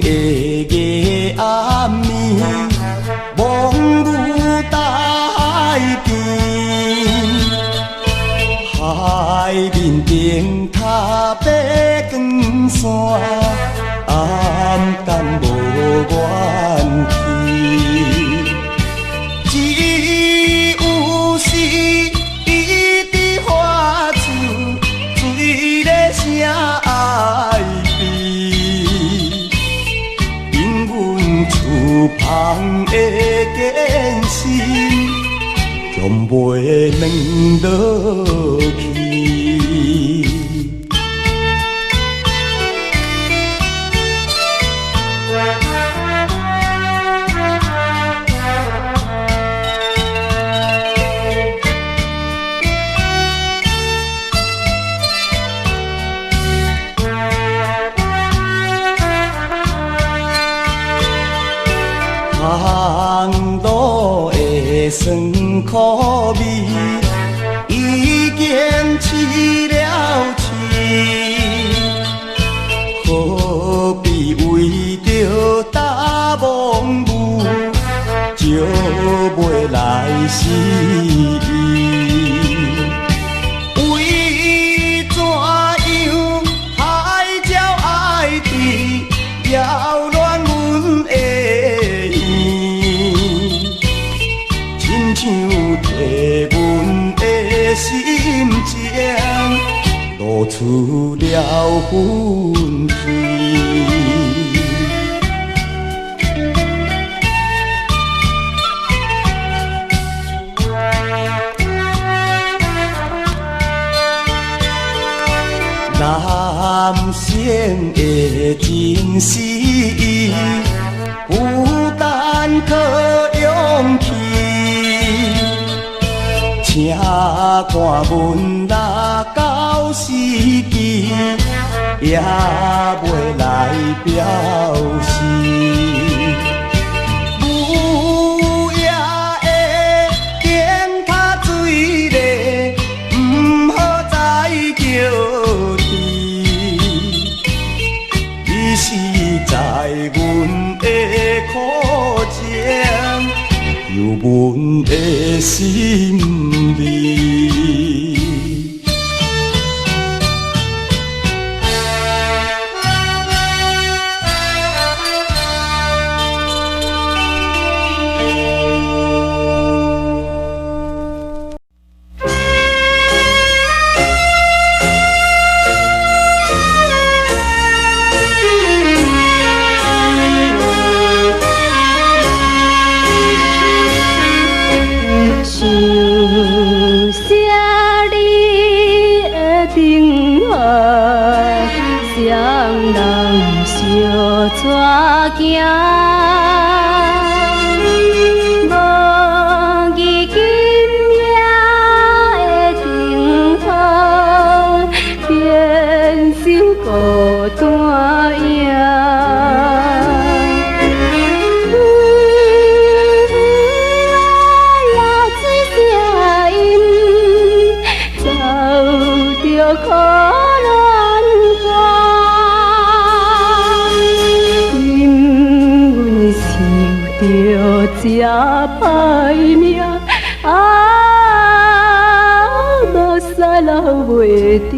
的夜暗暝，望有大边，海面顶塔白光线，暗淡无元气。只有是伊伫花厝，醉咧声爱悲，因阮厝旁的艰辛，终袂软落去。公路的酸苦味，已经饲了饲，何必为着大梦雾，招袂来死？为怎样海鸟爱伫扰乱阮的像替阮的心情露出了痕迹。男性的真实，有单可勇气。请看阮若到死期，也袂来表示。母爷的惊塔水咧，毋好再叫啼。你是在阮的苦情，有阮的心里。这歹命目屎流袂停。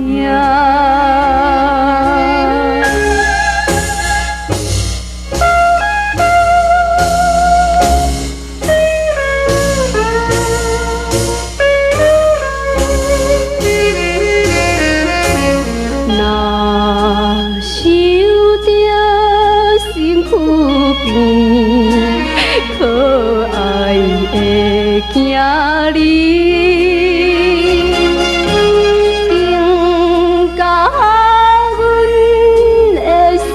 若受着身躯病，可爱的囝儿，应甲阮的心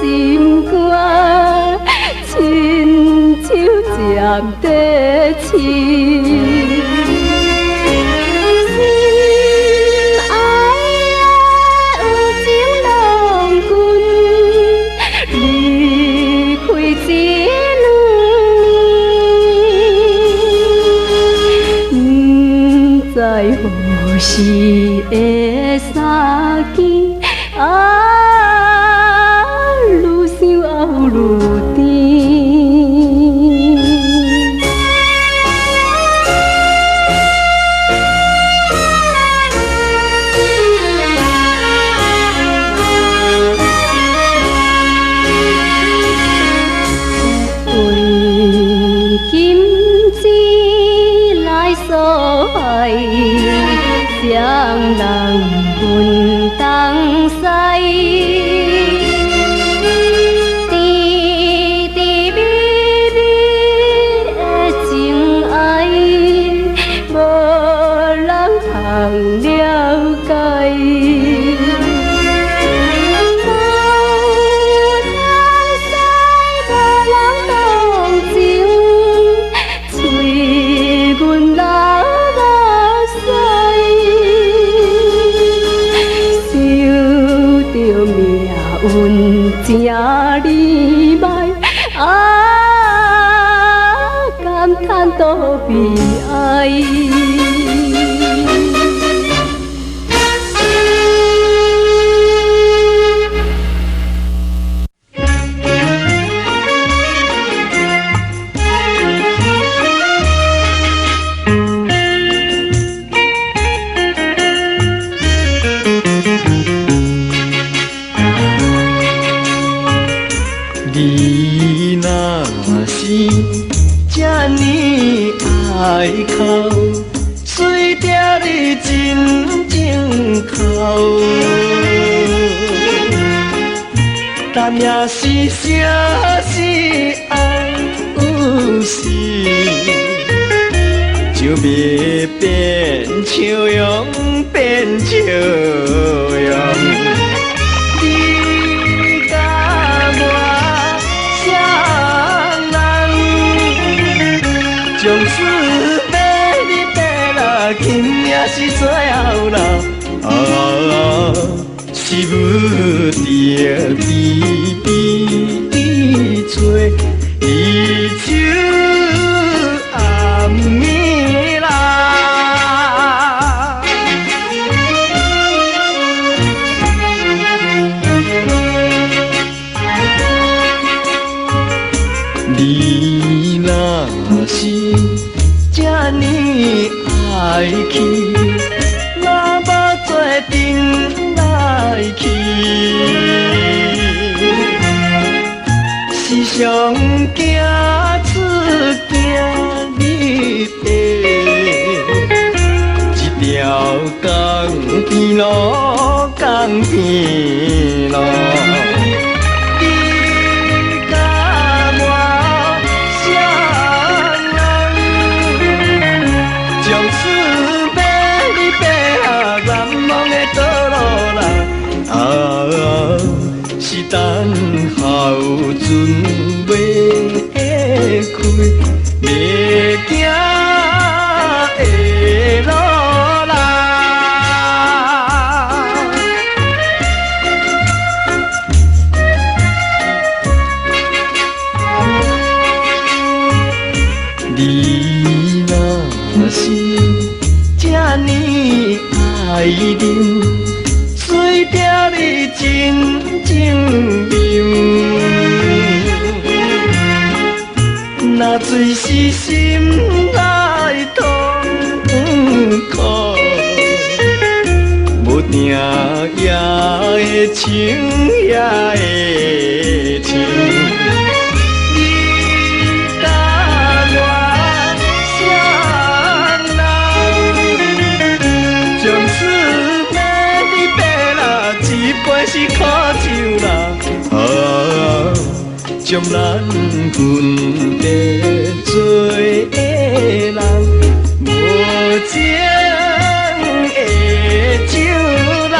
肝，亲手接地饲。何时会相见？愈想后愈甜蜜，啊，感叹多悲哀。你若是这呢爱哭，随着你真正哭，但也是啥是爱有时，就别变笑容，变笑容。从此要你爬啦，紧也是最后啦。是不着悲悲做离愁暗暝啦。你若是这呢爱去，那要做阵来去，时常惊出惊日白，一条江边路，江边路。是等候船要开，袂惊会落来。你若是这呢爱人，随着你真情明，那水是心内痛苦，无定也会情也会情。是苦酒啦，将咱分别做的人，无情的酒啦。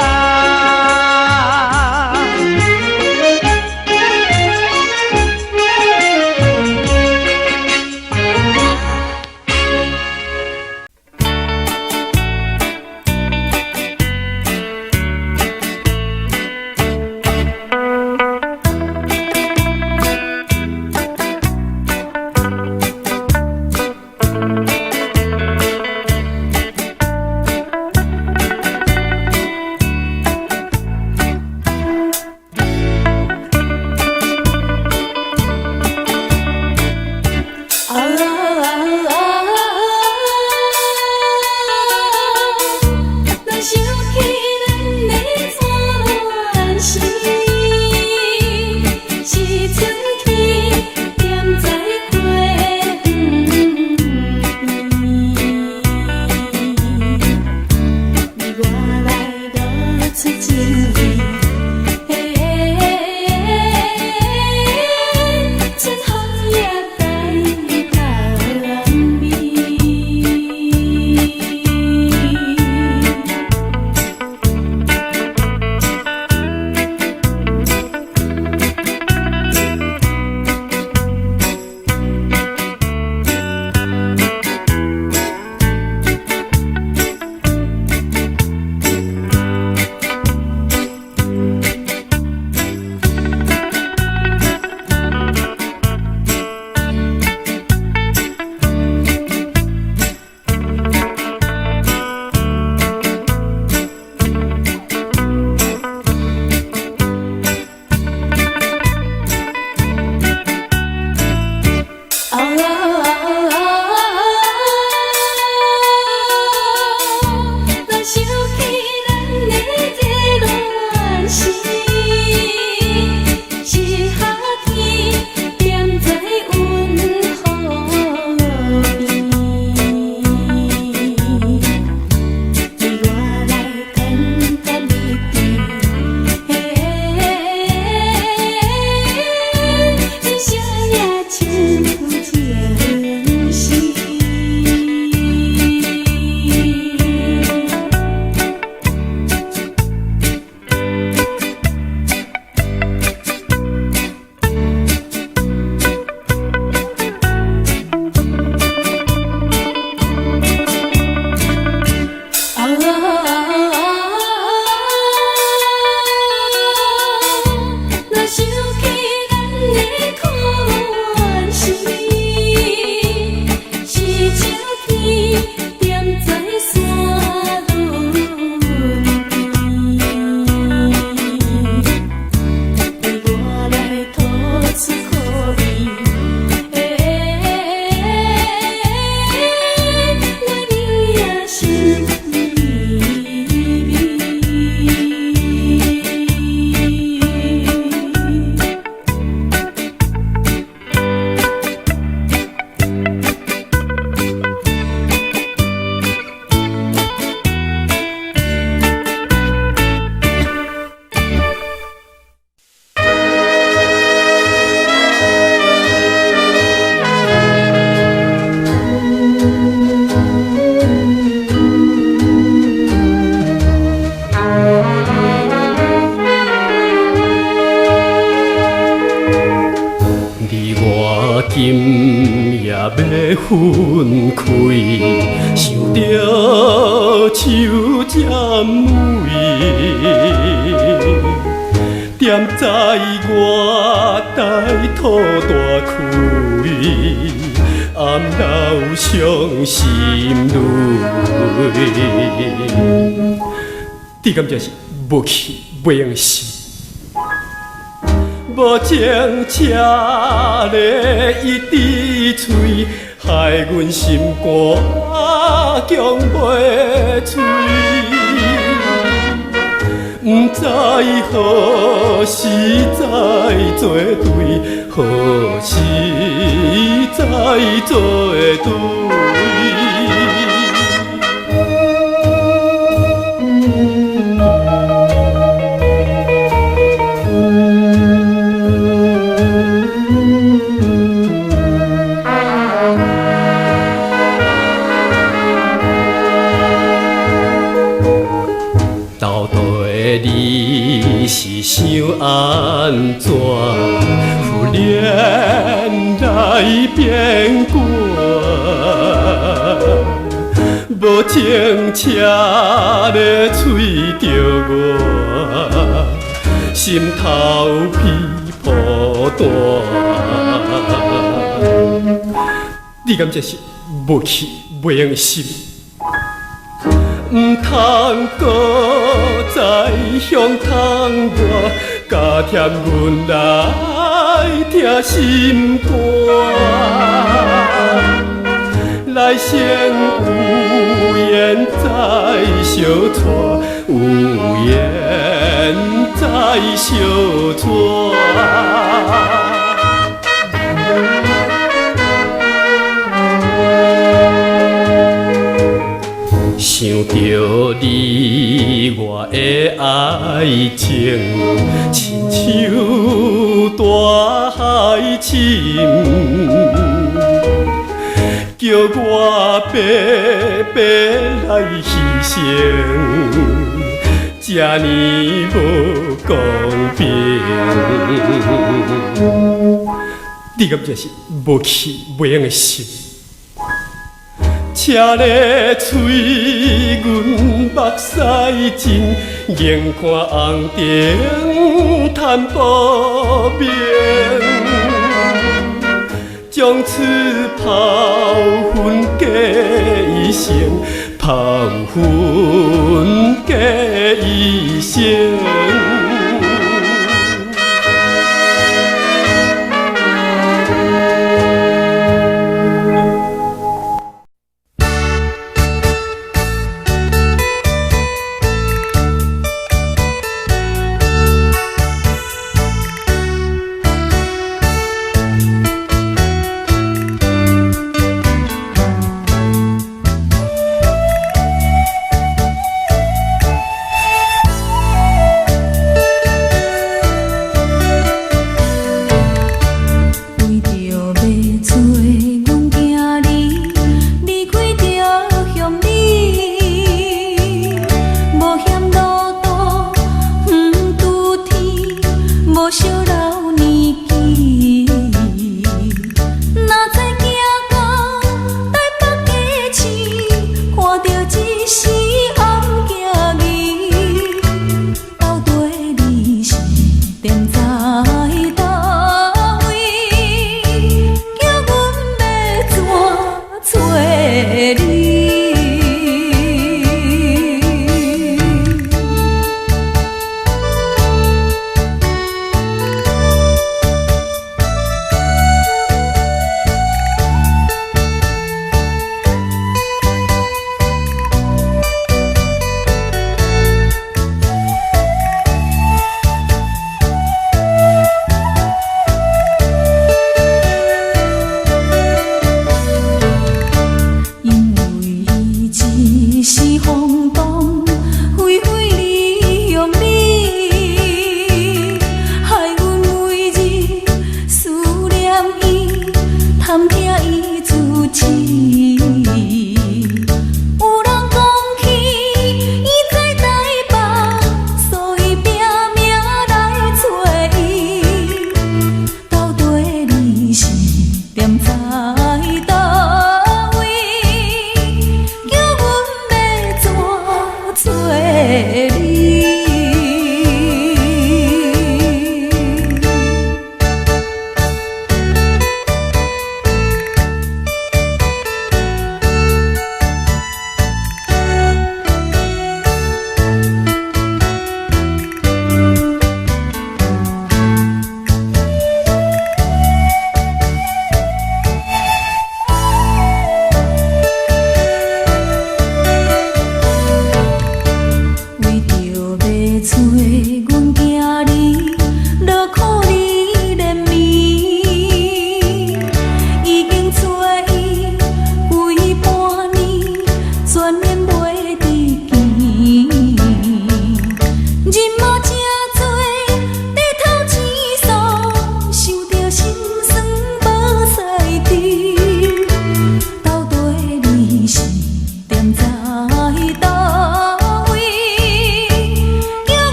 今夜要分开，想着手针尾，踮在我台土大开，暗流伤心泪。你感觉是无去袂用死？无情车咧一滴嘴，害阮心肝强袂碎。不知何时再作对，何时再作对。到底你是想安怎？忽然来变卦，无情车咧催着我，心头皮破蛋。你敢这是无去袂用心？唔通搁再向通我，加添阮来听心肝。来生有缘再相撮，有缘再相撮。想着你我的爱情，亲像大海深，叫我白白来牺牲，这呢无公平。你敢这是无气袂用的心？车咧催阮目屎尽，眼看红灯叹不明，从此抛魂嫁一生，抛魂嫁一生。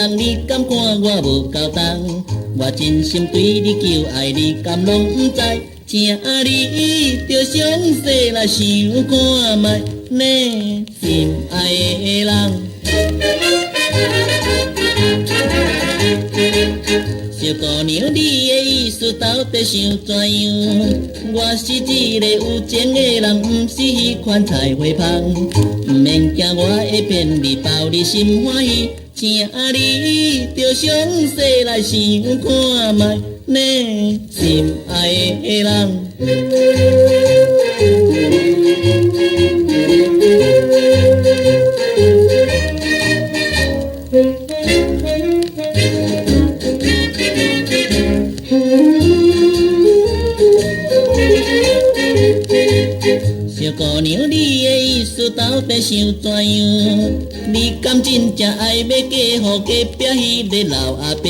人，你敢看我无够重？我真心对你求爱，你敢拢不知？请你着详细来想看卖，你心爱的人。小姑娘，你的意思到底想怎样？我是一个有情的人，不是迄款菜花芳。不免惊我会骗你，包你心欢喜。请你着详细来想看卖，你心爱的人。小姑娘，你的意思到底想怎样？你敢真正爱要嫁予隔壁迄个老阿伯？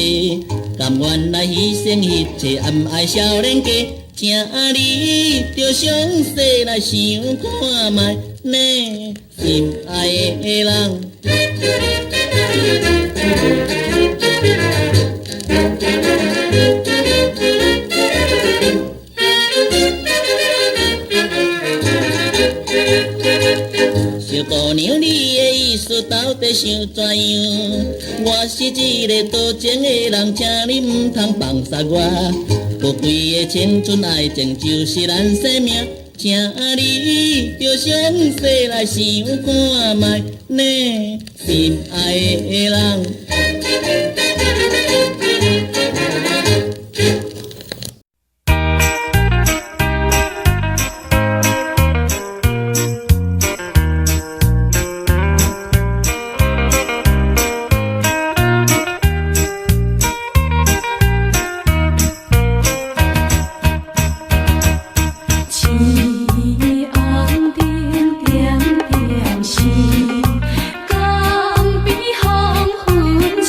甘愿来牺牲一切，暗爱少年家？请你着详细来想看卖，你心爱的人。小姑娘，你的意思到底想怎样？我是一个多情的人，请你唔通放杀我。宝贵的青春爱情就是咱生命，请你着详细来想看卖，你心爱的人。甘比黄昏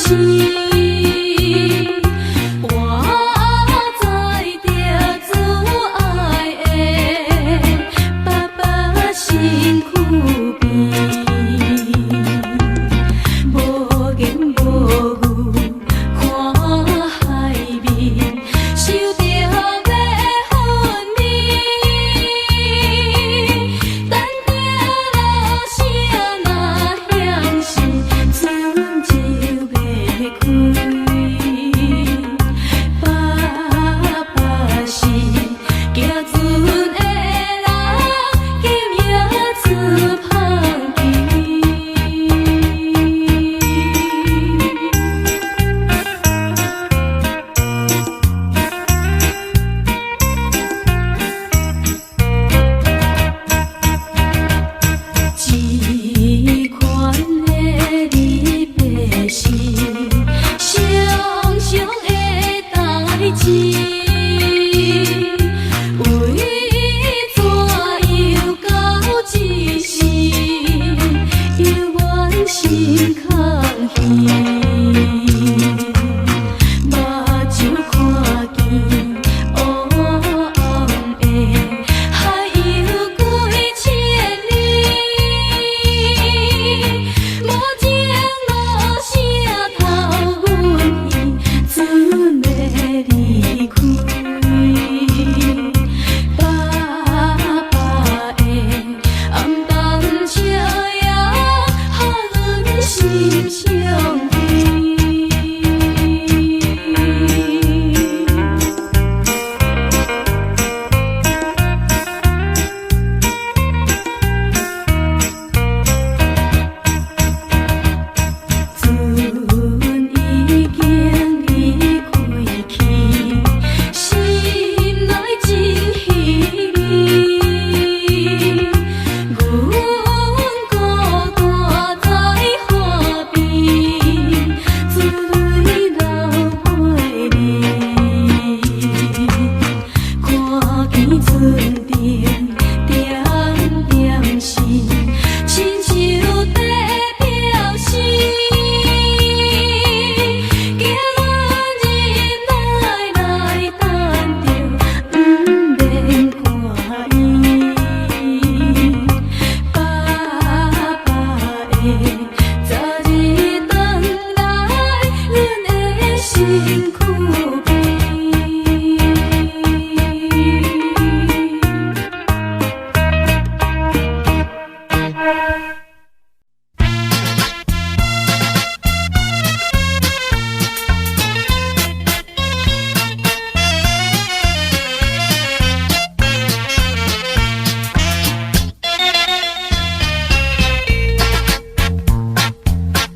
身躯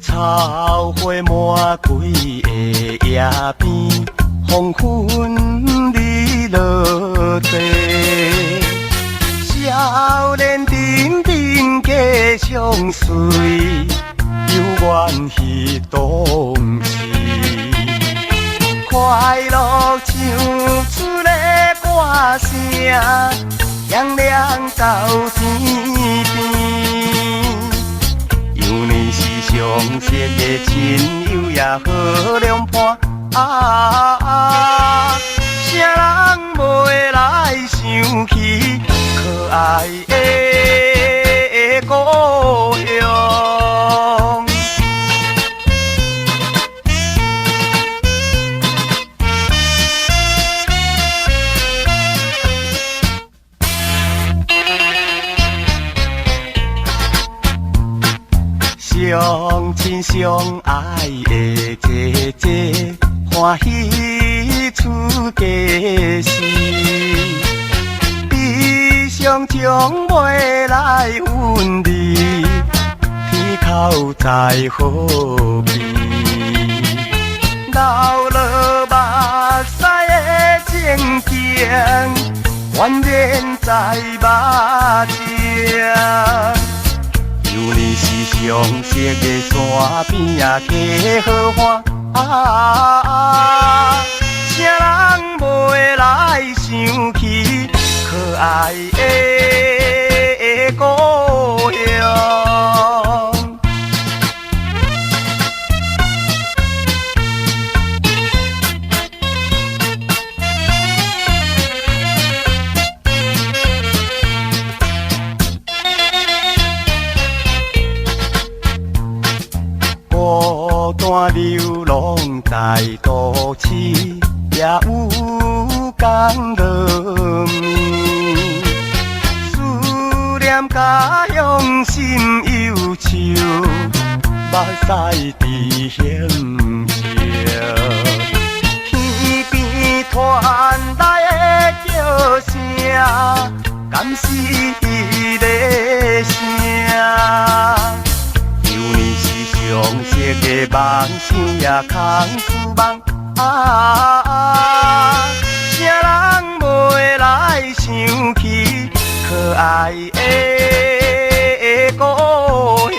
草花满开的野边，黄昏日落地，少年沉沉家相随，犹原彼当时。快乐唱出的歌声，响亮到天边。有你是相识的亲友，也好良伴啥人袂来想起可爱的故乡。相亲相爱的姐姐，欢喜出家时，悲伤将袂来分离，天口在何边？流落目屎的情景，原然在目前。有你是相识的山边啊，加好欢啥人袂来想起可爱的故乡。孤单流浪在都市，也有工落眠。思念家乡心忧愁，目屎伫胸笑。耳边传来的叫声，敢是伊的声？有你是相识的梦想，也空思梦啥人袂来想起可爱的故乡。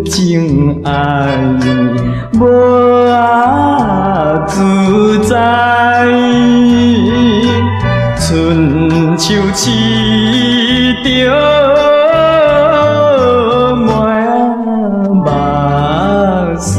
情爱，无自在。春秋市场满目屎。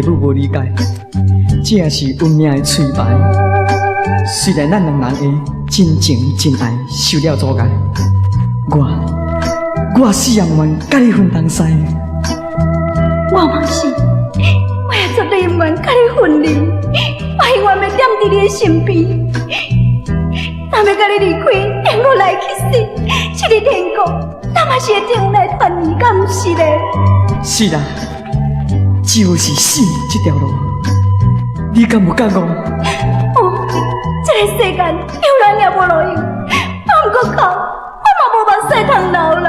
父母无理解，这是运命的催牌。虽然咱两人的真情真爱受了阻碍，我死也不愿甲你分东西。我嘛是，我也绝对不愿甲你分离，我永远要踮伫你的身边。若要甲你离开，天国来去死，这个天国，咱嘛是会定来团圆，敢毋是咧？是啦。就是死这条路，你敢有觉悟？这个世间有人也无路用，我毋过靠，我嘛无目屎通流啦。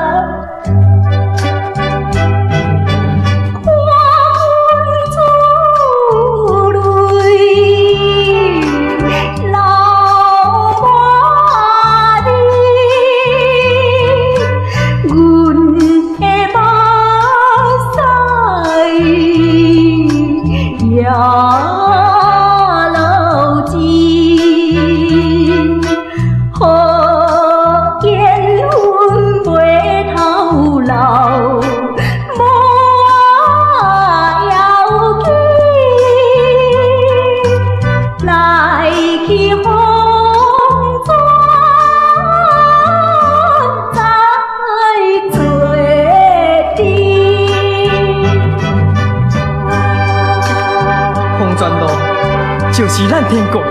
就是咱天国，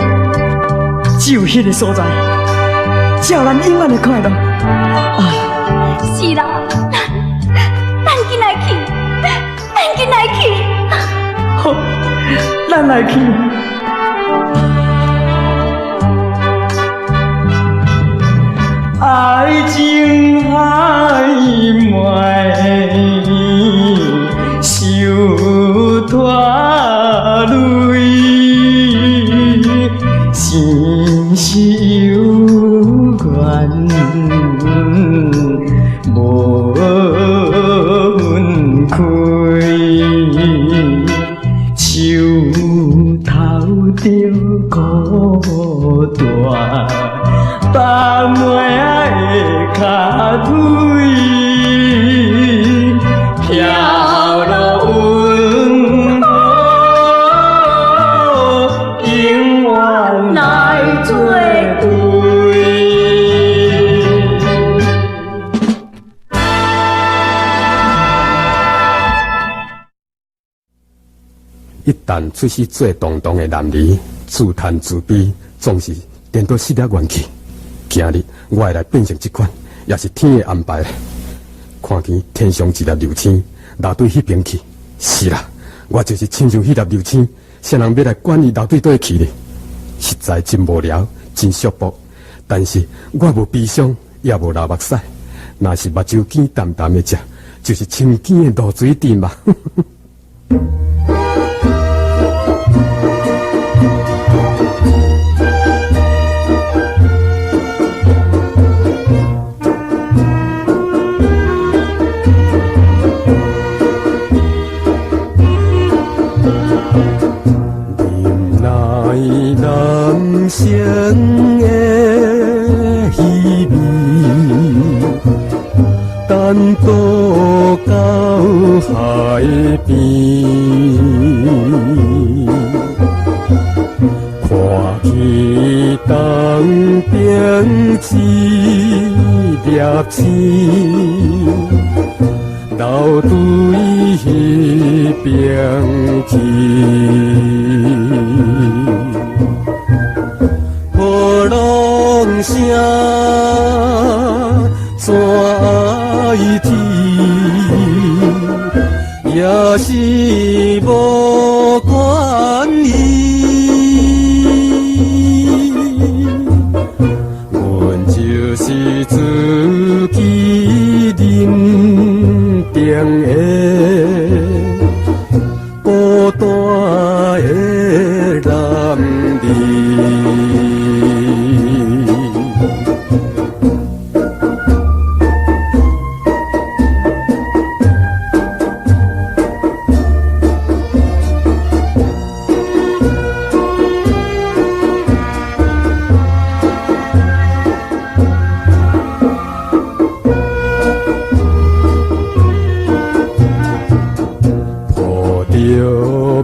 只有迄个所在，才有咱永远的快乐。是啦，咱紧来去，咱紧来去。好，咱来去。爱情海满，受拖累。心是有缘，无分开。手头着孤单，放袂的脚腿，飘落云雨，永远来作对。一旦出世做动荡的男儿，自叹自卑，总是颠倒失了元气。今日我会来变成这款，也是天的安排。看见天上一粒流星，流对迄边去。是啦，我就是亲像迄粒流星，谁人要来管伊流对倒去呢？实在真无聊，真束缚。但是我无悲伤，也无流目屎。若是目睭见淡淡的食，就是清见的露水甜嘛。人生的稀微，单独到海边。冰枝叶青，流对彼边去。波浪声怎爱听？也是无关意。阮就是自己认定的孤单的男儿。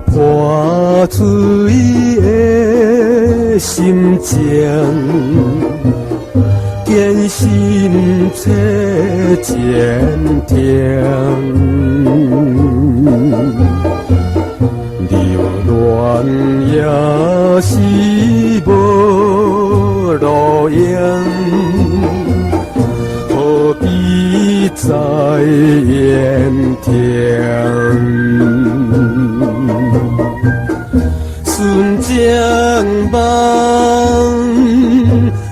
破碎的心情，艰辛切渐甜，流恋也是无路用，何必再怨天？纯情梦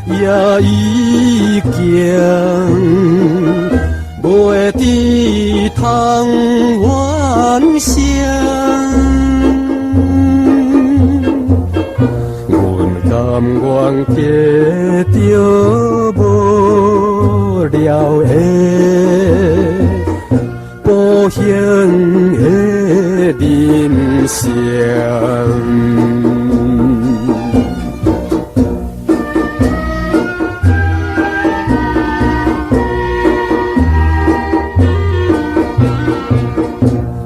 也已经袂抵通原声。阮甘愿过着无聊的无形的人生。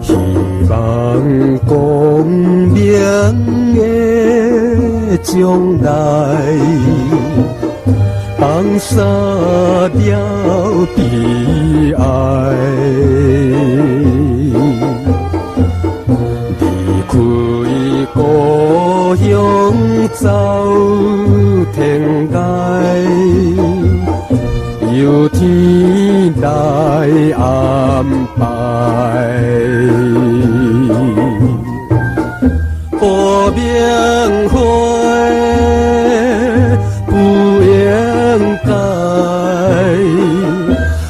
希望光明的将来，放下了悲哀。离开故乡走天涯，由天来安排。无明花不应该，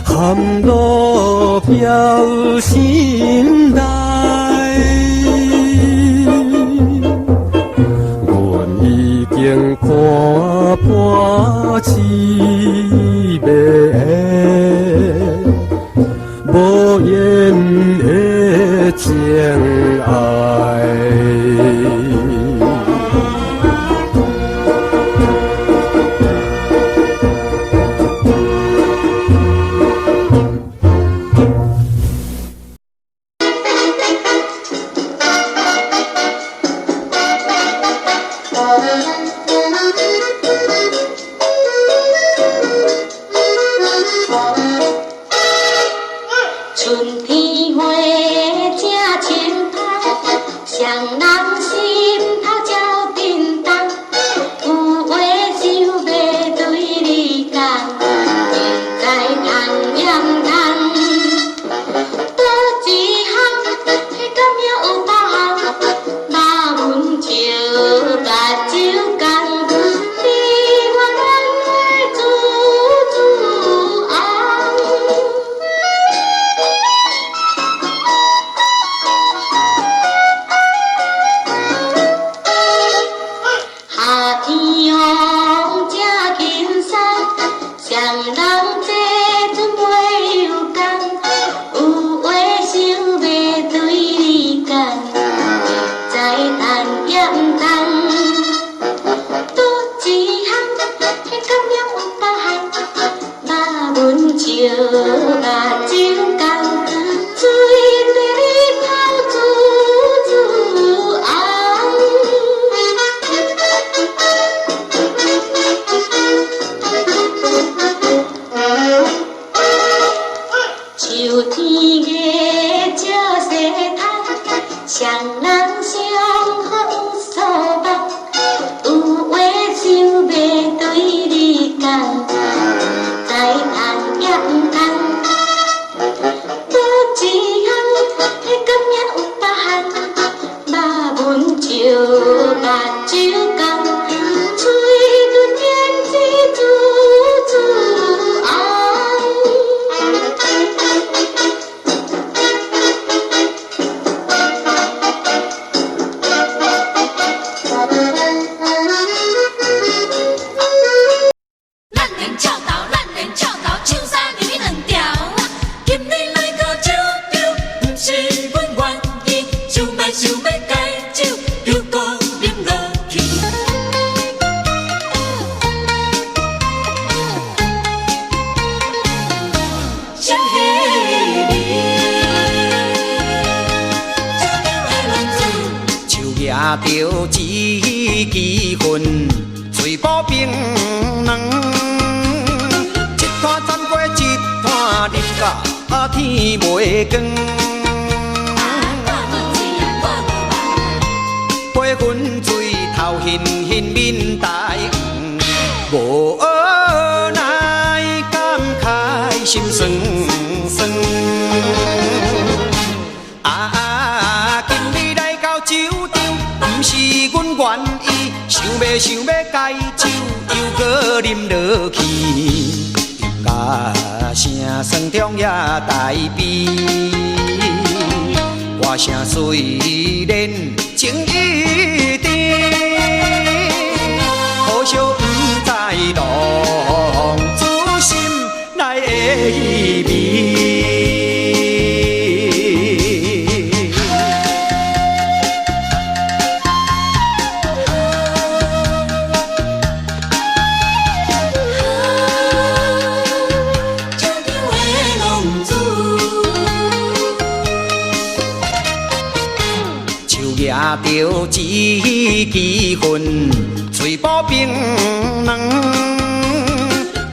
含路飘心内。阮已经看破凄美的无言的情爱。春天花正青苔，双人心头照叮当。有话想要对你讲，现在谈严谈。倒一项，迄敢也有别项，肉阮笑，目睭干，你我咱的煮煮红。夏天风正轻松，双人坐船袂有工，有话想要对你讲，现在谈也毋通。倒一项，迄敢也有别项，肉阮笑，目睭干，水在你头煮煮红。着一支烟，嘴巴冰软。一摊斩过一摊，日甲天袂光。八分水头现现面大黄，无奈感慨心酸酸。今日来到酒场，不是阮愿意，想要解酒，又搁啉落去。歌声酸中也带悲，歌声虽然情意甜，可惜不知浪子心内的意味。拿着一支烟，嘴巴冰软。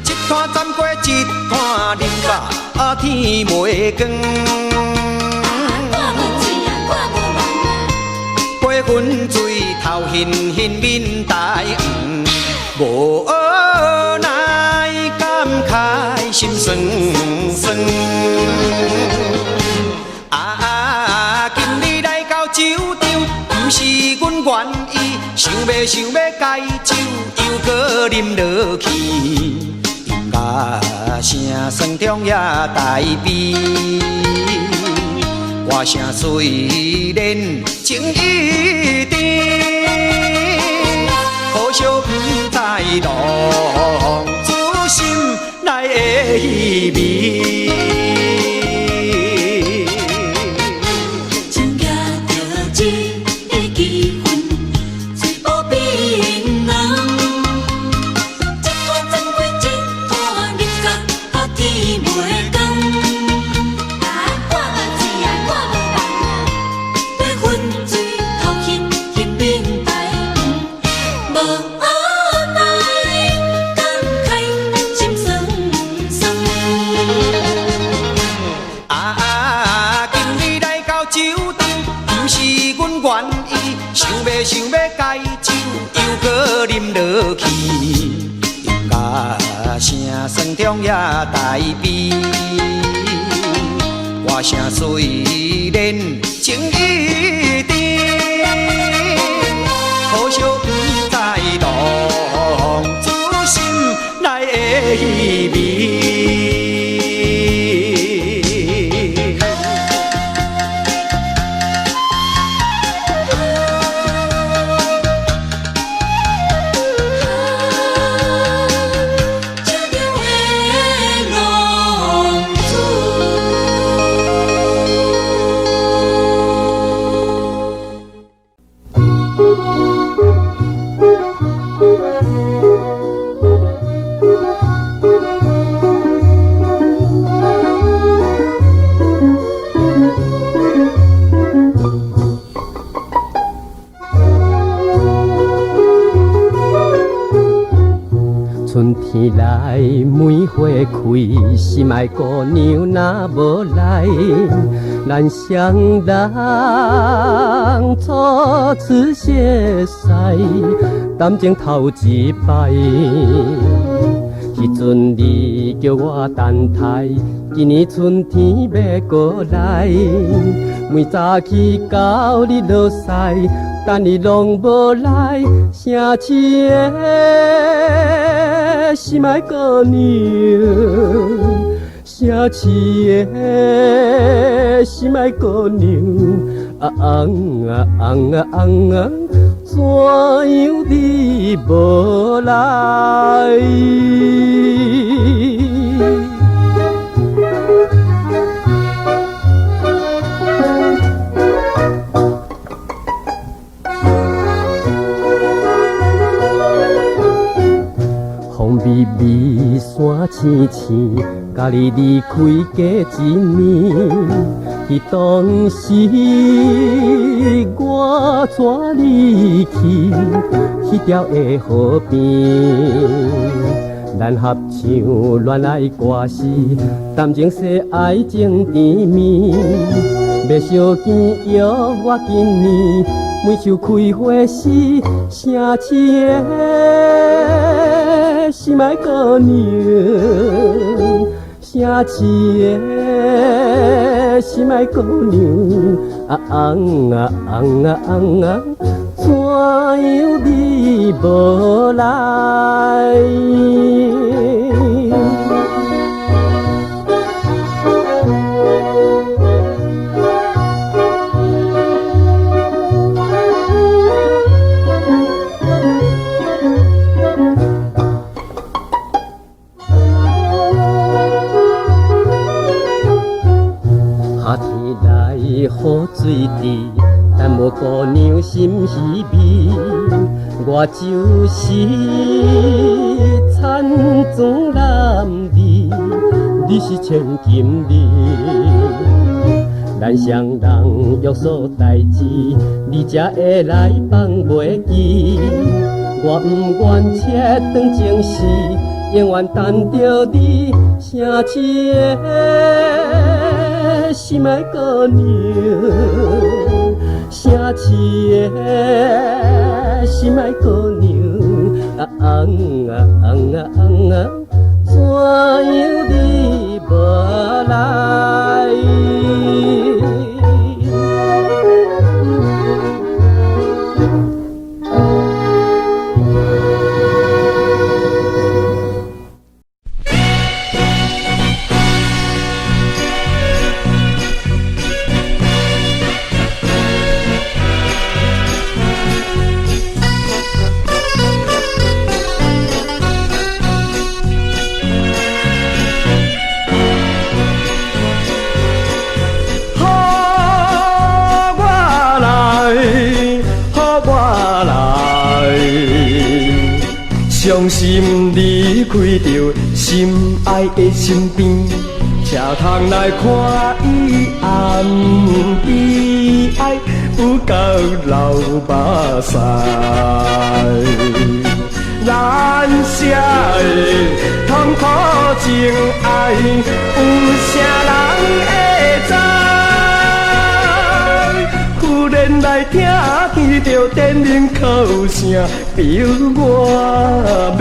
一摊斩过一摊，日甲天袂光。八分水头现现面大黄，无奈感慨心酸酸。今日来到酒场，不是阮愿意，想要解酒，又搁啉落去。歌声酸中也带悲，歌声虽然情意甜，可惜不知浪子心内的意味。想要解酒，又搁啉落去。歌声酸中也带悲，歌声虽然情意甜，可惜不知浪子心内的意味。春天来，梅花开，心爱姑娘若无来，咱双人初次相识，谈情头一摆。迄阵你叫我等待，今年春天要过来，每早起到日落西，但你拢无来，城市的心爱姑娘，城市的心爱姑娘，怎样你无来？风微微，山青青，甲你离开过一年。迄当时我我带你去迄条的河边，咱合唱恋爱歌诗，谈情说爱情甜蜜。要相见约我今年，每首开花时，城市的心爱姑娘。城市的心爱姑娘，怎样你无来？雨水滴，但无姑娘心稀微。我就是残妆男儿，你是千金儿。咱双人约束代志，你才会来放袂记。我不愿切断情丝，永远等着你，城市的心爱姑娘，城市的心爱姑娘，怎样你无来？伤心离开着心爱的身边，才通来看伊暗悲哀，有够流目屎。咱写的痛苦情爱，有啥人会知？忽然来听见着电铃哭声，表我要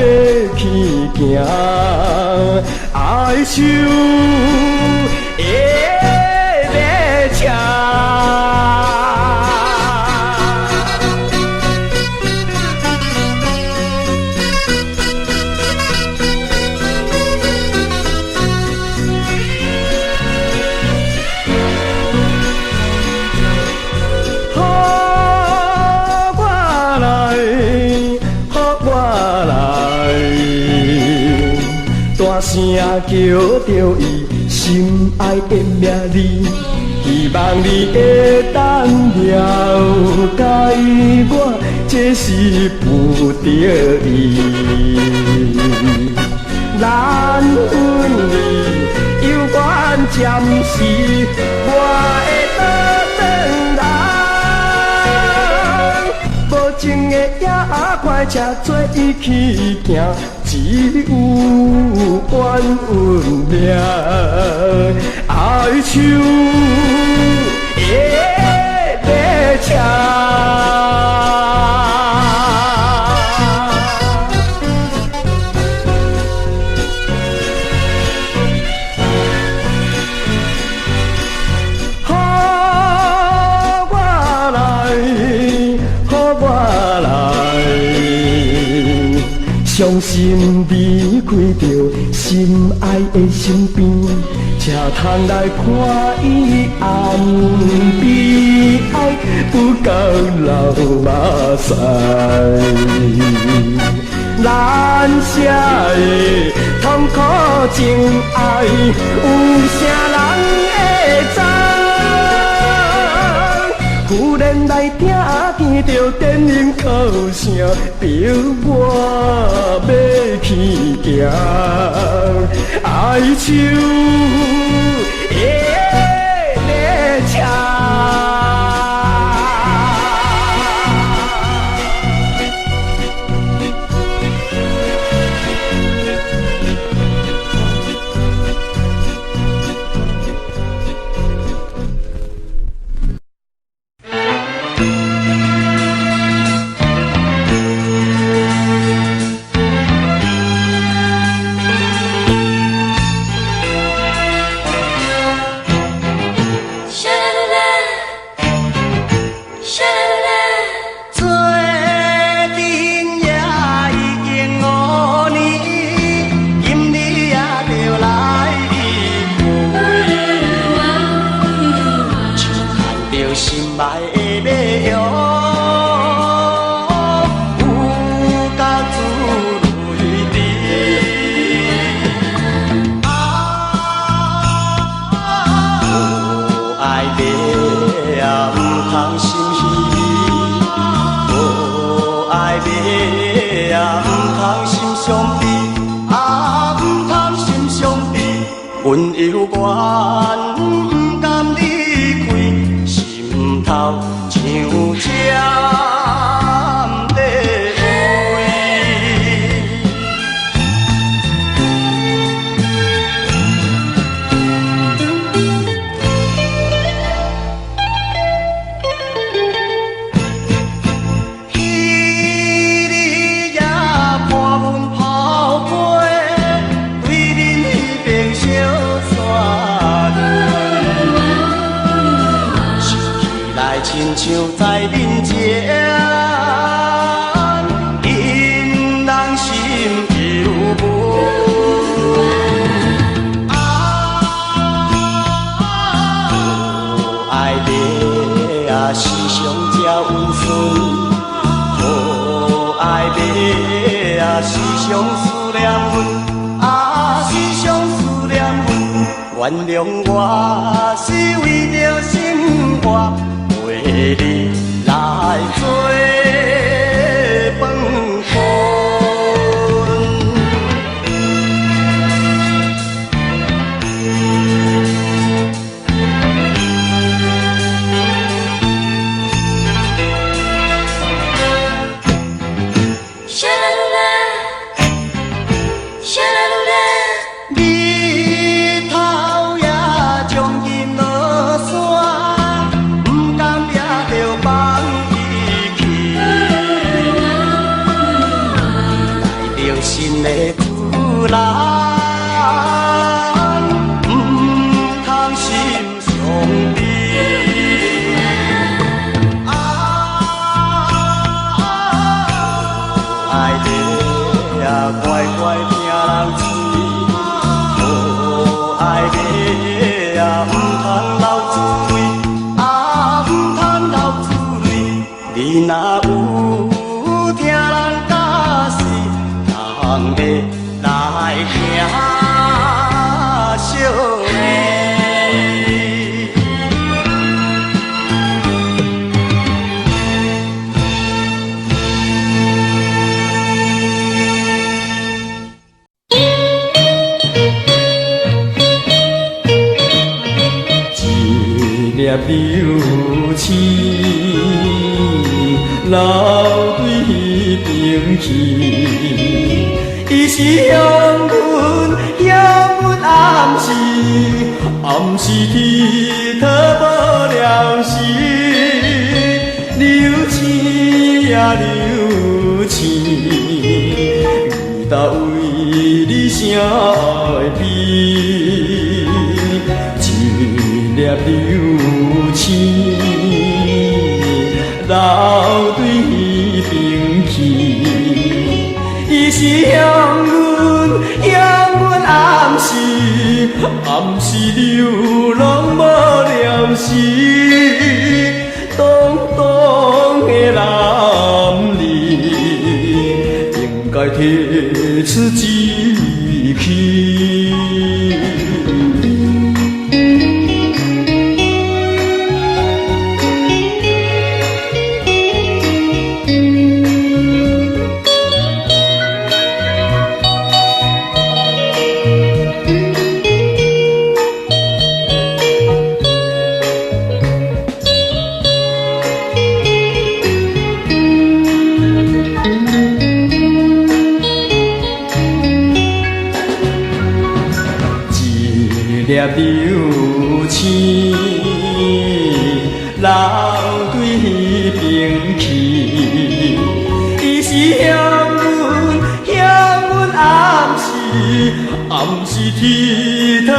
去行，哀愁的列车。大声叫着伊心爱的名字，希望你会等了解我，这是不得已。咱分离犹原暂时，我会倒转来。无情的野快车做伊去行。只有怨恨命，哀愁的列车。伤心离开着心爱的身边，才通来看伊暗悲哀，有够流目屎。咱写的痛苦情爱，有啥人会知？忽然来听见着电铃哭声，表我要去行，哀愁的列车。爱的马药，有甲自泪滴。无爱马也唔通心虚，无爱马也唔通心伤悲，啊唔通心伤悲，阮犹原。头像针在飞，彼日也伴阮跑过，对恁迄边小山路。亲像在面前，引人心犹闷。无爱马也是上这温顺，无爱马也是上思念阮，啊是上思念阮。原谅我是为着生活。陪你来做饭饭，沙啦噜啦，沙啦噜啦，日头也将近落山。放伊去，来着新的主人，唔通心伤悲。爱马也乖乖听人催，无爱马也唔通流珠泪。你若有听人假死，人会来听惜你。一粒柳青。流对彼边去，伊是向阮暗示，暗示天讨无了时，流星呀流星，有道为你啥会悲？一粒柳青。流对彼边去，伊是向阮暗示，暗示流浪无了时，东东的男儿应该提出志气。粒柳青，流对彼边去，伊是向阮暗示，暗示天讨无